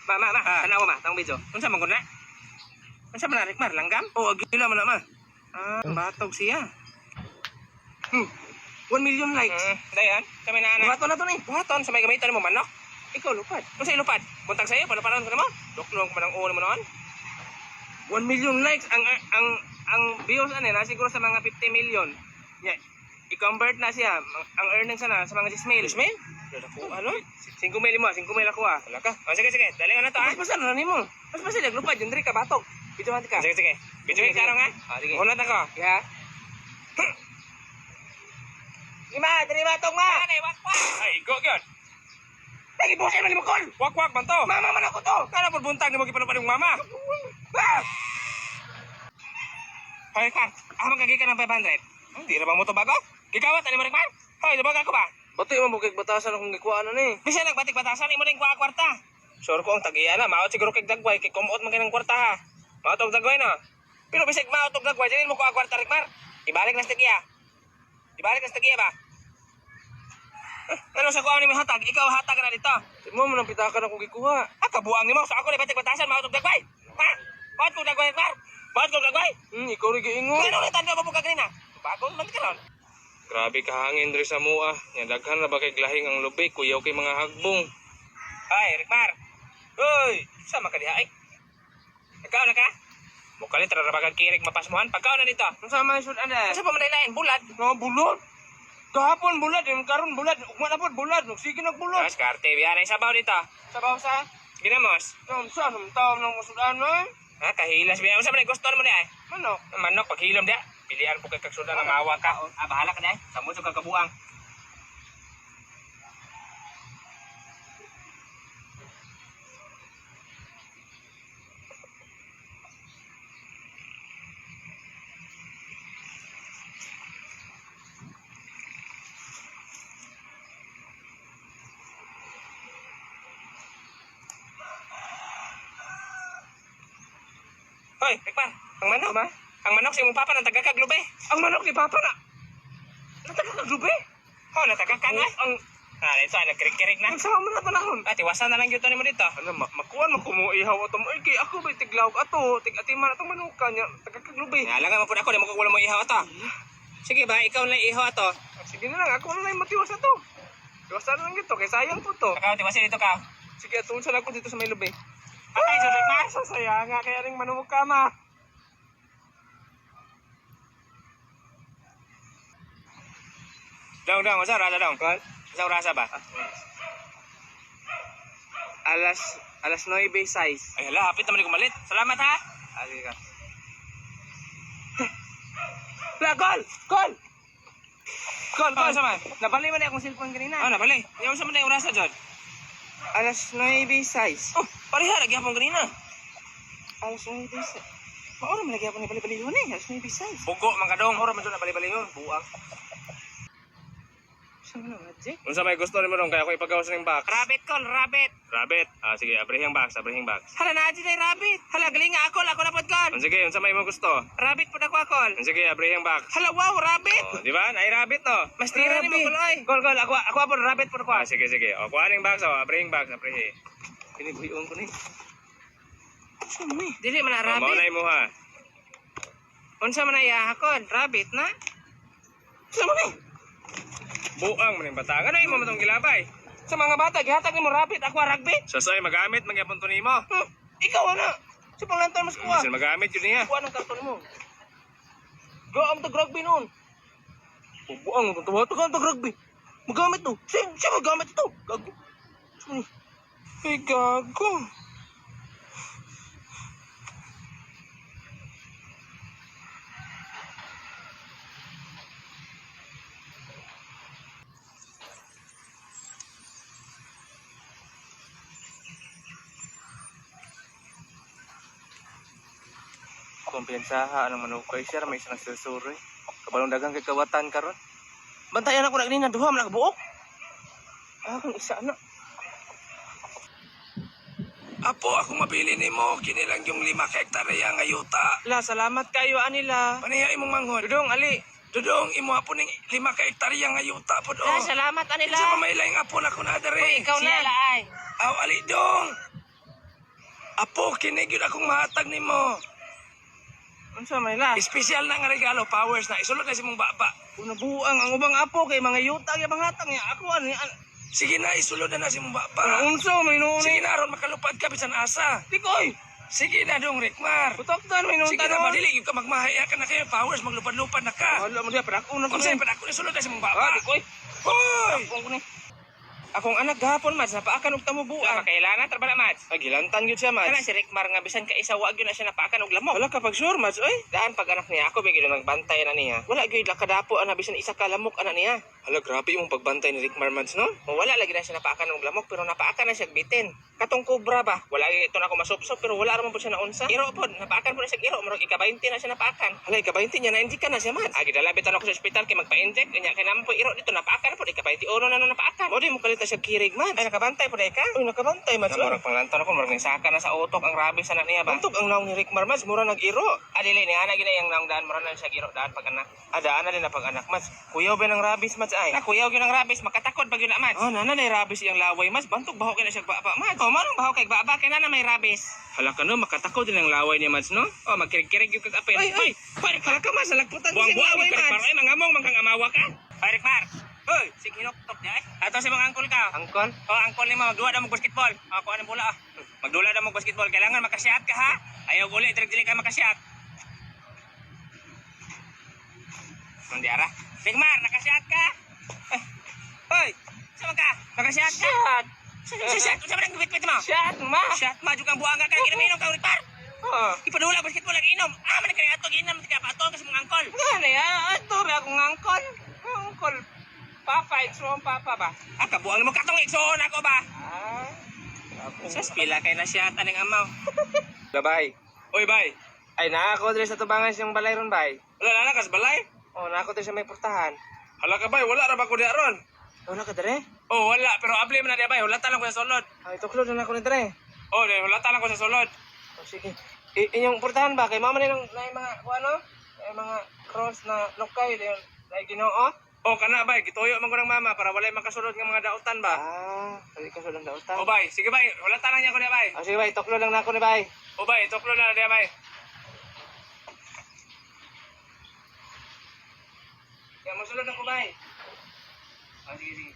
Tanaw ma, tang video. Unsa man gud na? Unsa man na Mar langgam? O agila man na ma. Batog siya. 1 million likes. Dayan, kami na ana. Buhaton na to ni. Buhaton sa may gamitan mo manok. Ikaw lupad. Unsa ilupad? Buntag sayo para paron ka mo? Doklong man ang ulo mo noon. 1 million likes ang views ani na siguro sa mga 50 million. Yeah. I-convert na siya. Ang earnings na sa mga 6,000. 6,000? Ano? 5,000 mo, 5,000 ako ah. Wala ka. Sige. Dali na to ah. Mas na nimo. Mas naglupad yung diri ka batog. Video man ka. Sige. Video ka ron ha. Sige. Unat ako. Ya. Lima, dali batog ma. Ay, go gyud. Lagi bose man mo kol. Wak man to. Mama man ako to. Kana pud buntag nimo gipanupan yung mama. Hoy ka. Amo kagi ka ng 500. Hindi na ba mo to bago? Gigawat ani mo rin man? Hoy, dabag ako ba? Bati mo bukig batasan akong gikuan ani. Bisa nagbatik batasan imo ring kuha kwarta. Sure ko ang tagiya na, maot siguro kay dagway kay kumot man kanang kwarta ha. Maot og dagway na. Pero bisig maot og dagway dili mo kuha kwarta rik mar. Ibalik na sa tagiya. Ba? Ano sa kuha ni mo hatag? Ikaw hatag na dito. Imo man ang pitakan akong gikuha. Kabuang nimo sa ako ni batik batasan maot og dagway. Ha? Maot og dagway mar. Maot og dagway. Ikaw ri giingon. Ano ni tanda mo buka kanina? Bago man karon. Grabe ka hangin diri sa mua. Nya daghan na ba kay glahing ang lubi kuyaw kay mga hagbong. Ay, Rikmar. Hoy, sama ka diha ay. Ikaw na ka? Mukali tara ra bagag kirik mapasmuhan pagkaon na dito. Unsa man sud ana? Unsa pa man lain bulad? No, bulad. Kahapon bulad, karon bulad. Ugma na pod bulad. Sige na bulad. Mas karte biya na sabaw dito. Sabaw sa? Ginamos. Unsa nang taom nang masudan mo? Kahilas biya. Unsa man gusto mo di ay? Manok. Manok paghilom dia. Pilihan po kay kagsudan ang awa ka. Bahala ka na eh. Samot sa kagabuang. Hoy, Rikmar, ang manok ba? Ang manok si mong papa nang tagakaglube. Ang manok ni papa na? Natagaglube? Oo, natagakag na. Ito ay nagkirig-kirig na. Ang sama mo na panahon. Tiwasan na lang yun mo dito. Ano, makuha mo kumuihaw ito mo. Ay, ako ba tiglaw ato? Tig-atiman itong manuka niya. Tagakaglube. Nga lang nga po ako, di mo kukulang mo ihaw ato. Sige ba, ikaw na ihaw ato. Sige na lang, ako na lang matiwas ato. Tiwasan na lang dito, kaya sayang po to. Ikaw, tiwasin dito ka. Sige, atungsan ako dito sa may lube. Atay, sulit na. Sasaya nga, kaya rin manuka ma. Dong, masa rasa dong? Masa rasa ba? Alas 9:06. Ay hala, hapit naman ko malit. Salamat ha. Agi ka. Call. Sama. Nabali man akong cellphone kanina. Nabali. Yung sa man yung rasa jud. Alas 9:06. Oh, pareha lagi akong kanina. Alas 9:06. Ora man lagi akong bali-balihon eh. Alas 9:06. Bugo man kadong. Ora man jud na bali-balihon. Buang. Unsa may gusto nimo dong kaya ako ipagawas ning box? Rabbit. Sige, abrehing box. Hala na dito rabbit. Hala galing ako na pod kon. Sige, unsa may mo gusto? Rabbit pud ako. Sige, abrehing box. Hala wow, rabbit. Di ba? Ay rabbit to. Mas tira nimo kuloy. Gol. Ako pud rabbit pud ko. Sige. Kuha ning box, abrehing box. Kini buyon ko ni. Unsa man ni? Dili man rabbit. Mao na imo ha. Unsa man iya hakon? Rabbit na? Unsa man ni? Buang man yung bata. Ano yung mga itong gilabay? Sa mga bata, gihatag ni mo rabbit, ako rugby. Sasay, magamit, magyapon to nimo. Ikaw ano? Sa panglantan mas kuha. Sino magamit yun niya? Kuha ng karton mo. Gaam tag rugby noon. Buang mo tag rugby. Magamit to. Siya magamit ito. Gago. Ay, gago. Kumpiyansaha ang manukay siya may isang susuroy. Kabalong dagang kay kawatan karon. Bantayan ako na ganina duha man nakabuok. Kung isa na. Apo, ako mabili nimo kini lang yung 5 hektarya nga yuta. La, salamat kayo anila. Paniya imong manghod. Dudong ali. Dudong imo apo ning 5 hektarya nga yuta pod. La, salamat anila. Sa pamailang apo na ko na dere. Ikaw na laay. Aw ali dong. Apo, kinigyon akong mahatag nimo. Unsa may la? Espesyal na nga regalo, powers na. Isulod na si mong baba. Una buang ang ubang apo kay mga yutang ya bangatang ya ako ani. Sige na, isulod na si mong baba. Unsa may Sige nuuni? na, ron makalupad ka bisan asa. Tikoy. Sige na dong, Rickmar. Putok-tan may nuuni Sige na, tanon. madili. Yung ka magmahaya ka na kayo, powers, maglupad-lupad na ka. Wala mo diya para ako na Kung sa'yo, pa ako isulod na si mong baba. Ah, tikoy. Hoy! Akong ni. Akong anak gahapon, Mads, napaakan og tamubuan. Kailangan trabala, Mads. Pagilantan gyud siya, Mads. Kana si Rickmar nga bisan ka isa wa gyud na siya napaakan og lamok. Wala ka pag sure, Mads, oy. Daan pag anak niya ako bigyan nagbantay na niya. Wala gyud la kadapo ana bisan isa ka lamok ana niya. Hala, grabe yung pagbantay ni Rickmar, Mads, no? Wala lagi na siya napaakan og lamok pero napaakan na siya bitin. Katong kubra ba? Wala gyud ito na ako masupsop pero wala ra man po siya naunsa. Iro pod, napaakan po na siya iro, murag ika-20 na siya napaakan. Hala, ika-20 niya na hindi ka na siya, Mads. Agi dala bitan ako sa ospital kay magpa-inject kanya kay naman po iro dito napaakan po ika-21 na napaakan. Mo di mo kalita siya kirig, Mads. Ay nakabantay po ka? Uy, nakabantay, Mads. Murag panglantaw ako, murag saka na sa utok ang rabies na niya ba? Utok ang naong ni Rickmar, Mads, mura nag-iro. Adili ni ana gina yang naong daan mura na siya giro daan pag anak. Daan na din na pag anak, Mads. Kuyaw ba ng rabies, Mads ay? Kuyaw gyud ng rabies, makatakod pag yun na, Mads. Oh, nana na rabies iyang laway, Mads. Bantog baho kay na siya baba, Mads. Oh, manong baho kay baba kay nana may rabies. Hala ka no, makatakod din ang laway niya, Mads, no? Oh, magkirig-kirig yung kag-apel. Ay, pare ka Mads, nalagputan mo siya laway, Mads. Ay, mangamong mangkang amawa ka. Ay, Rickmar. Hoy, sige hinok-tok niya eh. Ato si mga angkol ka. Angkol? Oh, angkol ni mo, magduwa na mo basketball. Ako anong bola ah. Magdula na mo basketball. Kailangan makasiyat ka ha. Ayaw uli, direct-direct ka makasiyat. Hindi ara. Rickmar, nakasiyat ka? Hoy, sama ka? Nakasiyat ka? Siyat. Saan ba nang gupit-pit mo? Siyat, ma. Siyat, ma. Juga ang buang ka. Kaya kinaminom ka, Rickmar. Ipadula basketball ang inom. Man, kaya ato ginam. Kaya pato kasi mga angkol. Gana ya, ato ba akong angkol? Angkol. Papa, iksoon papa ba? Kabuang mo katong iksoon ako ba? Sas pila kay na siya taning amaw. Bay. Oy, bay. Ay, naako diri sa tubangan siyang balay ron, bay. Wala na kas balay? Oh, naako diri sa may portahan. Hala ka, bay, wala ra ba ko diya ron? Wala ka dire? Oh, wala, pero abli man na diya, bay. Wala talang ko sa sulod. Ay, tuklod na ako ni dire. Oh, wala talang ko sa sulod. Oh, sige. Inyong portahan ba kay mama nilang na mga ano? Ay mga cross na lokay diyon. Dai Ginoo. Oh, kana bay, gituyo man ko ng mama para walay makasulod ng mga dautan ba? Wala kasulod ng dautan. Oh, bay, sige bay, wala tanang niya ko niya bay. Oh, sige bay, tuklo lang na ako ni bay. Oh, bay, tuklo na niya bay. Kaya masulod ako bay. Oh, sige, sige.